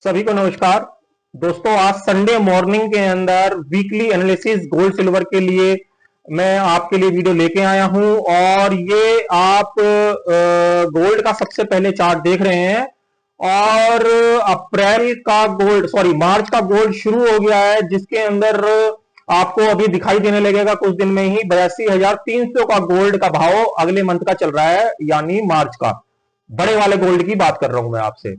सभी को नमस्कार दोस्तों। आज संडे मॉर्निंग के अंदर वीकली एनालिसिस गोल्ड सिल्वर के लिए मैं आपके लिए वीडियो लेके आया हूं और ये आप गोल्ड का सबसे पहले चार्ट देख रहे हैं और अप्रैल का गोल्ड मार्च का गोल्ड शुरू हो गया है, जिसके अंदर आपको अभी दिखाई देने लगेगा कुछ दिन में ही 82,300 का गोल्ड का भाव अगले मंथ का चल रहा है, यानी मार्च का। बड़े वाले गोल्ड की बात कर रहा हूं मैं आपसे।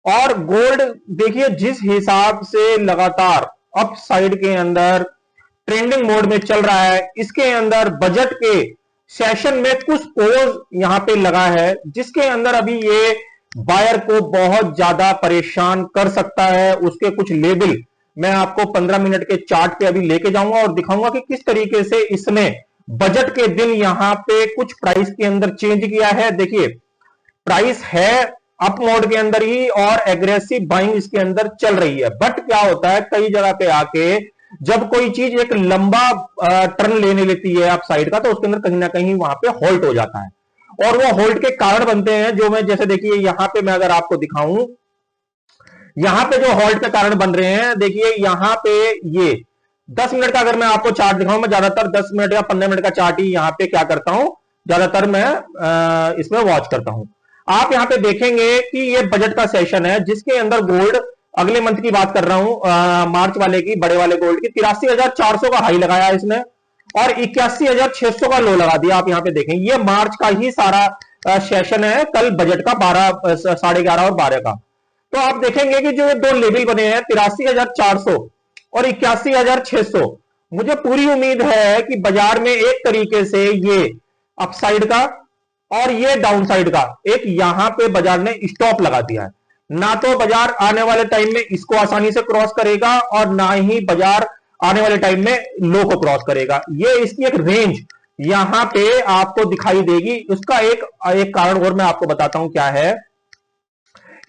और गोल्ड देखिए जिस हिसाब से लगातार अप साइड के अंदर ट्रेंडिंग मोड में चल रहा है, इसके अंदर बजट के सेशन में कुछ पोज यहां पे लगा है, जिसके अंदर अभी ये बायर को बहुत ज्यादा परेशान कर सकता है। उसके कुछ लेवल मैं आपको 15 मिनट के चार्ट पे अभी लेके जाऊंगा और दिखाऊंगा कि किस तरीके से इसने बजट के दिन यहां पे कुछ प्राइस के अंदर चेंज किया है। देखिए प्राइस है अप मोड के अंदर ही और एग्रेसिव बाइंग इसके अंदर चल रही है, बट क्या होता है कई जगह पे आके जब कोई चीज एक लंबा टर्न लेने लेती है अप साइड का, तो उसके अंदर कहीं ना कहीं वहां पे होल्ड हो जाता है और वो होल्ड के कारण बनते हैं जो मैं जैसे देखिए यहां पे मैं अगर आपको दिखाऊं, यहां पे जो होल्ड के कारण बन रहे हैं, देखिए यहां पे ये 10 मिनट का अगर मैं आपको चार्ट दिखाऊं, मैं ज्यादातर 10 मिनट या 15 मिनट का चार्ट ही यहां पे क्या करता हूं, ज्यादातर मैं इसमें वॉच करता हूं। आप यहां पे देखेंगे कि ये बजट का सेशन है, जिसके अंदर गोल्ड अगले मंथ की बात कर रहा हूं, मार्च वाले की, बड़े वाले गोल्ड की 83,400 का हाई लगाया इसने और 81,600 का लो लगा दिया। आप यहां पे देखें ये मार्च का ही सारा सेशन है, कल बजट का 11:30 और 12 का। तो आप देखेंगे कि जो दो लेवल बने हैं 83,400 और 81,600, मुझे पूरी उम्मीद है कि बाजार में एक तरीके से ये अपसाइड का और ये डाउन साइड का एक यहां पे बाजार ने स्टॉप लगा दिया है। ना तो बाजार आने वाले टाइम में इसको आसानी से क्रॉस करेगा और ना ही बाजार आने वाले टाइम में लो को क्रॉस करेगा। ये इसकी एक रेंज यहां पे आपको दिखाई देगी। उसका एक कारण और मैं आपको बताता हूं क्या है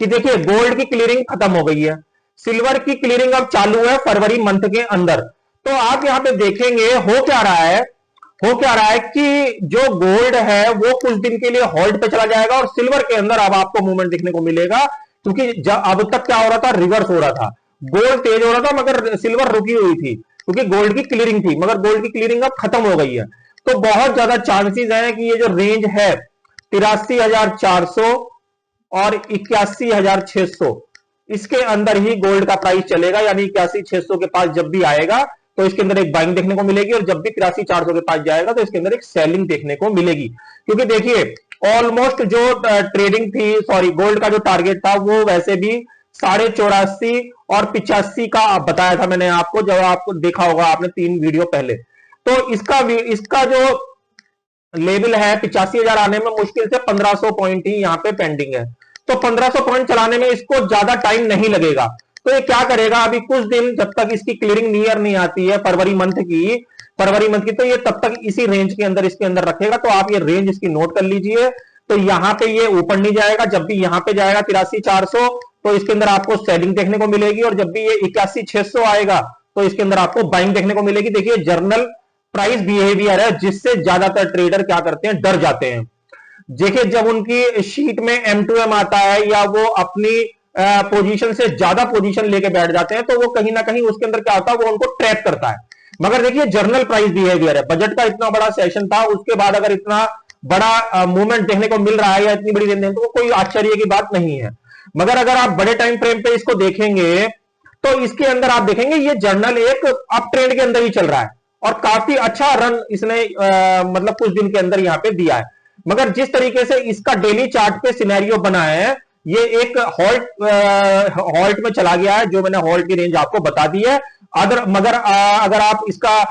कि देखिए गोल्ड की क्लियरिंग खत्म हो गई है, सिल्वर की क्लियरिंग अब चालू है फरवरी मंथ के अंदर। तो आप यहां पे देखेंगे हो क्या रहा है कि जो गोल्ड है वो कुछ दिन के लिए होल्ड पे चला जाएगा और सिल्वर के अंदर अब आपको मूवमेंट देखने को मिलेगा, क्योंकि अब तक क्या हो रहा था, रिवर्स हो रहा था। गोल्ड तेज हो रहा था मगर सिल्वर रुकी हुई थी, क्योंकि गोल्ड की क्लियरिंग थी, मगर गोल्ड की क्लियरिंग अब खत्म हो गई है। तो बहुत ज्यादा चांसेस हैं कि ये जो रेंज है 83,400 और 81,600, इसके अंदर ही गोल्ड का प्राइस चलेगा, यानी 81,600 के पास जब भी आएगा तो इसके अंदर एक बाइंग देखने को मिलेगी और जब भी 83,400 के पास जाएगा तो इसके अंदर एक सेलिंग देखने को मिलेगी। क्योंकि देखिए ऑलमोस्ट जो ट्रेडिंग थी, गोल्ड का जो टारगेट था वो वैसे भी 84.5 और 85 का बताया था मैंने आपको, जब आपको देखा होगा आपने 3 वीडियो पहले। तो इसका जो लेवल है 85,000 आने में मुश्किल से 1500 पॉइंट ही यहां पे पेंडिंग है। तो 1500 पॉइंट चलाने में इसको ज्यादा टाइम नहीं लगेगा। तो ये क्या करेगा, अभी कुछ दिन जब तक इसकी क्लियरिंग नियर नहीं आती है फरवरी मंथ की, तो ये तब तक इसी रेंज के अंदर इसके अंदर रखेगा। तो आप ये रेंज इसकी नोट कर लीजिए। तो यहां पे ये ऊपर नहीं जाएगा, जब भी यहां पे जाएगा 83,400 तो इसके अंदर आपको सेलिंग देखने को मिलेगी और जब भी ये 81,600 आएगा तो इसके अंदर आपको बाइंग देखने को मिलेगी। देखिए जर्नल प्राइस बिहेवियर है जिससे ज्यादातर ट्रेडर क्या करते हैं, डर जाते हैं। देखिए जब उनकी शीट में M2M आता है या वो अपनी पोजीशन से ज्यादा पोजीशन लेके बैठ जाते हैं, तो वो कहीं ना कहीं उसके अंदर क्या होता है, वो उनको ट्रैप करता है। मगर देखिए जर्नल प्राइस बिहेवियर है, बजट का इतना बड़ा सेशन था, उसके बाद अगर इतना बड़ा मूवमेंट देखने को मिल रहा है या इतनी बड़ी लेन तो कोई आश्चर्य की बात नहीं है। मगर अगर आप बड़े टाइम फ्रेम पे इसको देखेंगे तो इसके अंदर आप देखेंगे ये जर्नल एक अप ट्रेंड के अंदर ही चल रहा है और काफी अच्छा रन इसने मतलब कुछ दिन के अंदर यहां पे दिया है। मगर जिस तरीके से इसका डेली चार्ट पे सिनेरियो बना है, ये एक हॉल्ट में चला गया है, जो मैंने हॉल्ट की रेंज आपको बता दी है। मगर अगर आप इसका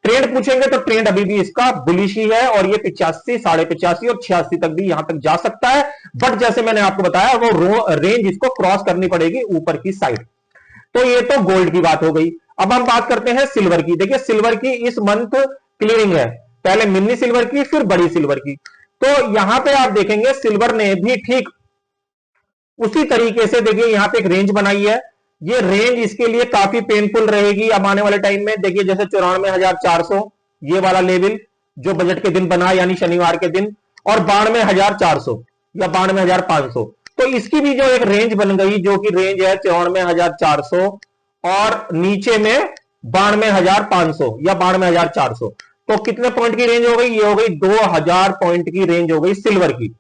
ट्रेंड पूछेंगे तो ट्रेंड अभी भी इसका बुलिश ही है और ये 85, 85.5 और 86 तक भी यहां तक जा सकता है। बट जैसे मैंने आपको बताया वो रेंज इसको क्रॉस करनी पड़ेगी ऊपर की साइड। तो ये तो गोल्ड की बात हो गई। अब हम बात करते हैं सिल्वर की। देखिए सिल्वर की इस मंथ क्लियरिंग है, पहले मिनी सिल्वर की फिर बड़ी सिल्वर की। तो यहां पे आप देखेंगे सिल्वर ने भी ठीक उसी तरीके से देखिए यहां पे एक रेंज बनाई है। ये रेंज इसके लिए काफी पेनफुल रहेगी अब आने वाले टाइम में। देखिए जैसे 94,400 ये वाला लेवल जो बजट के दिन बना, यानी शनिवार के दिन, और 92,400 या 92,500, तो इसकी भी जो एक रेंज बन गई, जो कि रेंज है 94,400 और नीचे में 92,500 या 92,400। तो कितने पॉइंट की रेंज हो गई? ये हो गई 2,000 पॉइंट की रेंज हो गई सिल्वर की।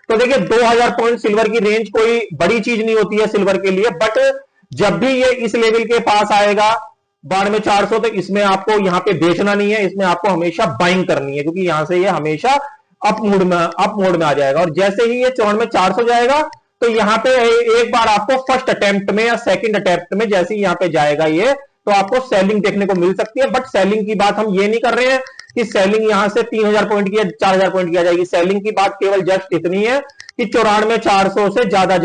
तो देखिए 2,000 पॉइंट सिल्वर की रेंज कोई बड़ी चीज नहीं होती है सिल्वर के लिए, बट जब भी ये इस लेवल के पास आएगा 92,400, तो इसमें आपको यहां पे बेचना नहीं है, इसमें आपको हमेशा बाइंग करनी है, क्योंकि यहां से ये हमेशा अप मोड में आ जाएगा। और जैसे ही ये 94,400 जाएगा, तो यहां पे एक बार आपको फर्स्ट अटेम्प्ट में या सेकंड अटेम्प्ट में जैसे ही यहां पे जाएगा ये, तो आपको सेलिंग देखने को मिल सकती है। बट सेलिंग की बात हम ये नहीं कर रहे हैं कि सेलिंग यहां से 3,000 पॉइंट की या 4,000 पॉइंट की आ जाएगी। सेलिंग की बात केवल जस्ट इतनी है कि 94,400 से ज्यादा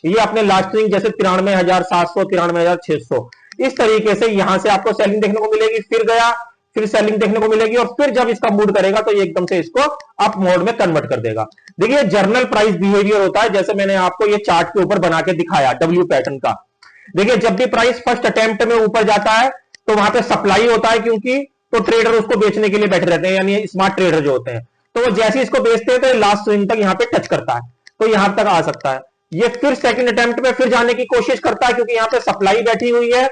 ये अपने लास्ट स्विंग जैसे 93,700, 93,600 इस तरीके से यहां से आपको सेलिंग देखने को मिलेगी। फिर गया, फिर सेलिंग देखने को मिलेगी, और फिर जब इसका मूड करेगा तो ये एकदम से इसको अप मोड में कन्वर्ट कर देगा। देखिए जर्नल प्राइस बिहेवियर होता है, जैसे मैंने आपको ये चार्ट के ऊपर बना के दिखाया डब्ल्यू पैटर्न का। देखिए जब भी प्राइस फर्स्ट अटेम्प्ट में ऊपर जाता है तो वहां पे सप्लाई होता है, क्योंकि तो ट्रेडर उसको बेचने के लिए बैठे रहते हैं, यानी स्मार्ट ट्रेडर जो होते हैं, तो वो जैसे इसको बेचते हैं तो लास्ट स्विंग तक यहां पे टच करता है, तो यहां तक आ सकता है। ये फिर सेकंड अटेम्प्ट में फिर जाने की कोशिश करता है, क्योंकि यहां पे सप्लाई बैठी हुई है,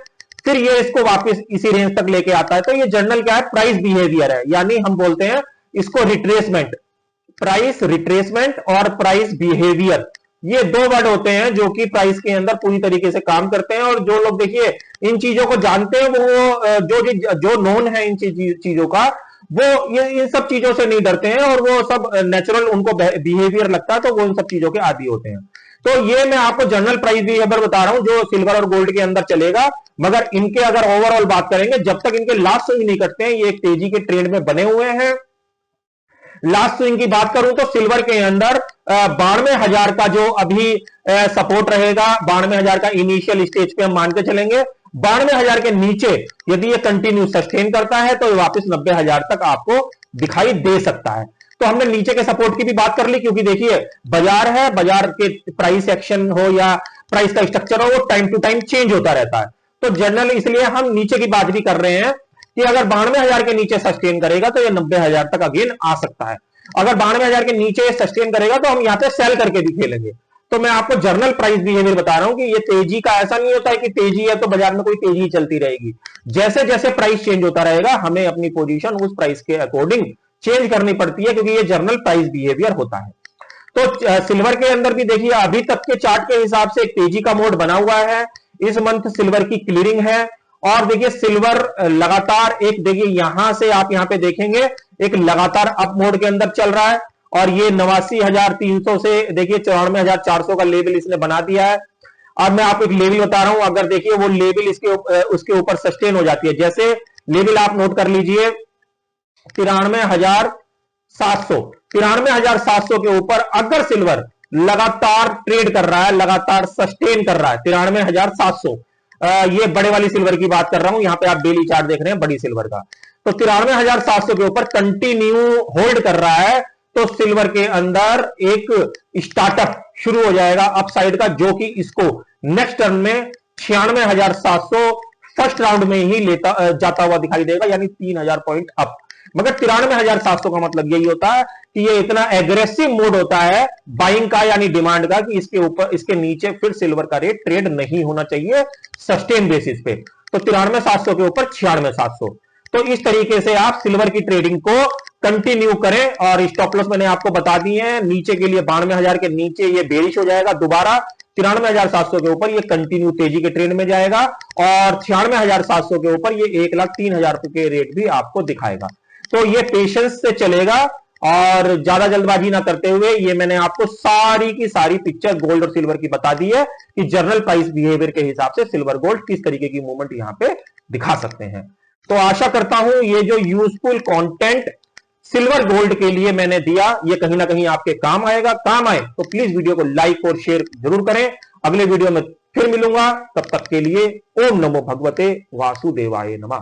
फिर ये इसको वापस इसी रेंज तक लेके आता है। तो ये जर्नल क्या है? प्राइस बिहेवियर है, यानी हम बोलते हैं इसको रिट्रेसमेंट। प्राइस रिट्रेसमेंट और प्राइस बिहेवियर, ये दो वर्ड होते हैं जो कि प्राइस के अंदर पूरी तरीके से काम करते हैं। और जो लोग देखिए इन चीजों को जानते हैं, वो जो नोन है इन चीजों का, वो ये इन सब चीजों से नहीं डरते हैं, और वो सब नेचुरल उनको बिहेवियर लगता है, तो वो इन सब चीजों के आदी होते हैं। तो ये मैं आपको जनरल प्राइस बिहेवियर बता रहा हूं जो सिल्वर और गोल्ड के अंदर चलेगा। मगर इनके अगर ओवरऑल बात करेंगे, जब तक इनके लास्ट स्विंग नहीं करते हैं, ये एक तेजी के ट्रेंड में बने हुए हैं। लास्ट स्विंग की बात करूं तो सिल्वर के अंदर 92,000 का जो अभी सपोर्ट रहेगा, 92,000 का इनिशियल स्टेज पे हम मान के चलेंगे। 92,000 के नीचे यदि ये कंटिन्यू सस्टेन करता है तो वापस 90,000 तक आपको दिखाई दे सकता है। तो हमने नीचे के सपोर्ट की भी बात कर ली, क्योंकि देखिए बाजार है, बाजार के प्राइस एक्शन हो या प्राइस का स्ट्रक्चर हो, वो टाइम टू टाइम चेंज होता रहता है। तो जनरल इसलिए हम नीचे की बात भी कर रहे हैं कि अगर 92,000 के नीचे सस्टेन करेगा तो ये 90,000 तक अगेन आ सकता है। अगर 92,000 के नीचे सस्टेन करेगा तो हम यहां पे सेल करके भी खेलेंगे। तो मैं आपको जर्नल प्राइस बिहेवियर बता रहा हूं कि ये तेजी का ऐसा नहीं होता है कि तेजी है तो बाजार में कोई तेजी चलती रहेगी। जैसे जैसे प्राइस चेंज होता रहेगा, हमें अपनी पोजीशन उस प्राइस के अकॉर्डिंग चेंज करनी पड़ती है, क्योंकि ये जर्नल प्राइस बिहेवियर होता है। तो सिल्वर के अंदर भी देखिए अभी तक के चार्ट के हिसाब से एक तेजी का मोड बना हुआ है। इस मंथ सिल्वर की क्लियरिंग है, और देखिए सिल्वर लगातार एक, देखिए यहां से आप यहां पे देखेंगे एक लगातार अप मोड के अंदर चल रहा है, और ये 89,300 से देखिए 94,400 का लेवल इसने बना दिया है। अब मैं आपको एक लेवल बता रहा हूं, अगर देखिए वो लेवल उसके ऊपर सस्टेन हो जाती है, जैसे लेवल आप नोट कर लीजिए 93,700, 93,700 के ऊपर अगर सिल्वर लगातार ट्रेड कर रहा है, लगातार सस्टेन कर रहा है 93,700, ये बड़े वाली सिल्वर की बात कर रहा हूं, यहां पे आप डेली चार्ट देख रहे हैं बड़ी सिल्वर का, तो 93,700 के ऊपर कंटिन्यू होल्ड कर रहा है, तो सिल्वर के अंदर एक स्टार्टअप शुरू हो जाएगा अपसाइड का, जो कि इसको नेक्स्ट टर्न में 96,700 फर्स्ट राउंड में ही लेता जाता हुआ दिखाई देगा, यानी 3,000 पॉइंट अप। मगर 93,700 का मतलब यही होता है कि ये इतना एग्रेसिव मोड होता है बाइंग का, यानी डिमांड का, कि इसके ऊपर इसके नीचे फिर सिल्वर का रेट ट्रेड नहीं होना चाहिए सस्टेन बेसिस पे। तो 93,700 के ऊपर 96,700। तो इस तरीके से आप सिल्वर की ट्रेडिंग को कंटिन्यू करें, और स्टॉप लॉस मैंने आपको बता दिए हैं। नीचे के लिए 92,000 के नीचे ये बेरिश हो जाएगा, दोबारा 93,700 के ऊपर ये कंटिन्यू तेजी के ट्रेंड में जाएगा, और 96,700 के ऊपर ये 1,03,000 के रेट भी आपको दिखाएगा। तो ये पेशेंस से चलेगा, और ज्यादा जल्दबाजी ना करते हुए ये मैंने आपको सारी की सारी पिक्चर गोल्ड और सिल्वर की बता दी है कि जनरल प्राइस बिहेवियर के हिसाब से सिल्वर गोल्ड किस तरीके की मूवमेंट यहां पे दिखा सकते हैं। तो आशा करता हूं ये जो यूजफुल कंटेंट सिल्वर गोल्ड के लिए मैंने दिया, ये कहीं ना कहीं आपके काम आएगा। काम आए तो प्लीज वीडियो को लाइक और शेयर जरूर करें। अगले वीडियो में फिर मिलूंगा, तब तक के लिए ओम नमो भगवते वासुदेवाय नमः।